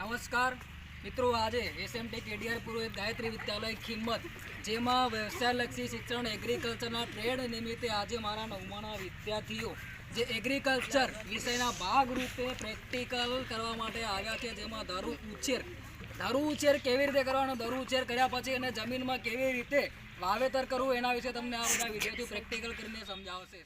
નમસ્કાર મિત્રો, આજે એસએમટી કેડીઆર પુરોહિત ગાયત્રી વિદ્યાલય ખીમત જેમાં વ્યવસાયલક્ષી શિક્ષણ એગ્રીકલ્ચરના ટ્રેડ નિમિત્તે આજે મારા નવમાના વિદ્યાર્થીઓ જે એગ્રીકલ્ચર વિષયના ભાગરૂપે પ્રેક્ટિકલ કરવા માટે આવ્યા છે, જેમાં ધરુ ઉછેર કેવી રીતે કરવાનો, ધરુ ઉછેર કર્યા પછી અને જમીનમાં કેવી રીતે વાવેતર કરવું એના વિશે તમને આ બધા વિદ્યાર્થીઓ પ્રેક્ટિકલ કરીને સમજાવશે.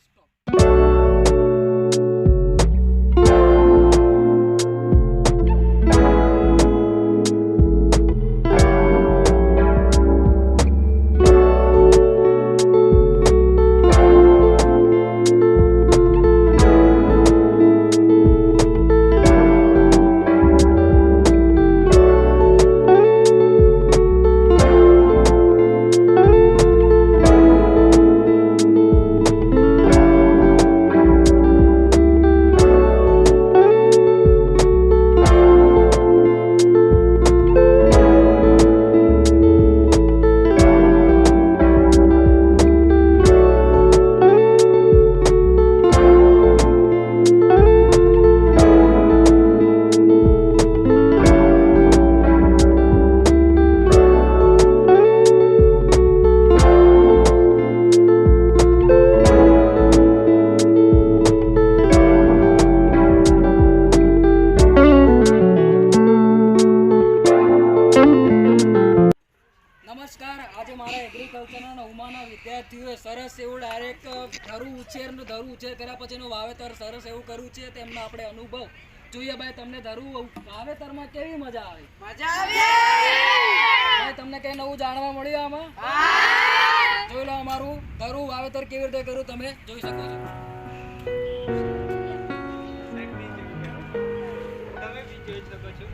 નમસ્કાર, આજે મારા એગ્રીકલ્ચરના નવમાના વિદ્યાર્થીઓએ સરસ એવું ડાયરેક્ટ ધરુ ઉછેર કર્યા પછીનું વાવેતર સરસ એવું કર્યું છે. તેમનો આપણે અનુભવ જોઈએ. ભાઈ, તમને ધરુ વાવેતરમાં કેવી મજા આવી? ભાઈ, તમને કઈ નવું જાણવા મળ્યું આમાં? જોઈ લો, અમારું ધરુ વાવેતર કેવી રીતે કર્યું તમે જોઈ શકો છો. તમે બી જોઈ શકો છો.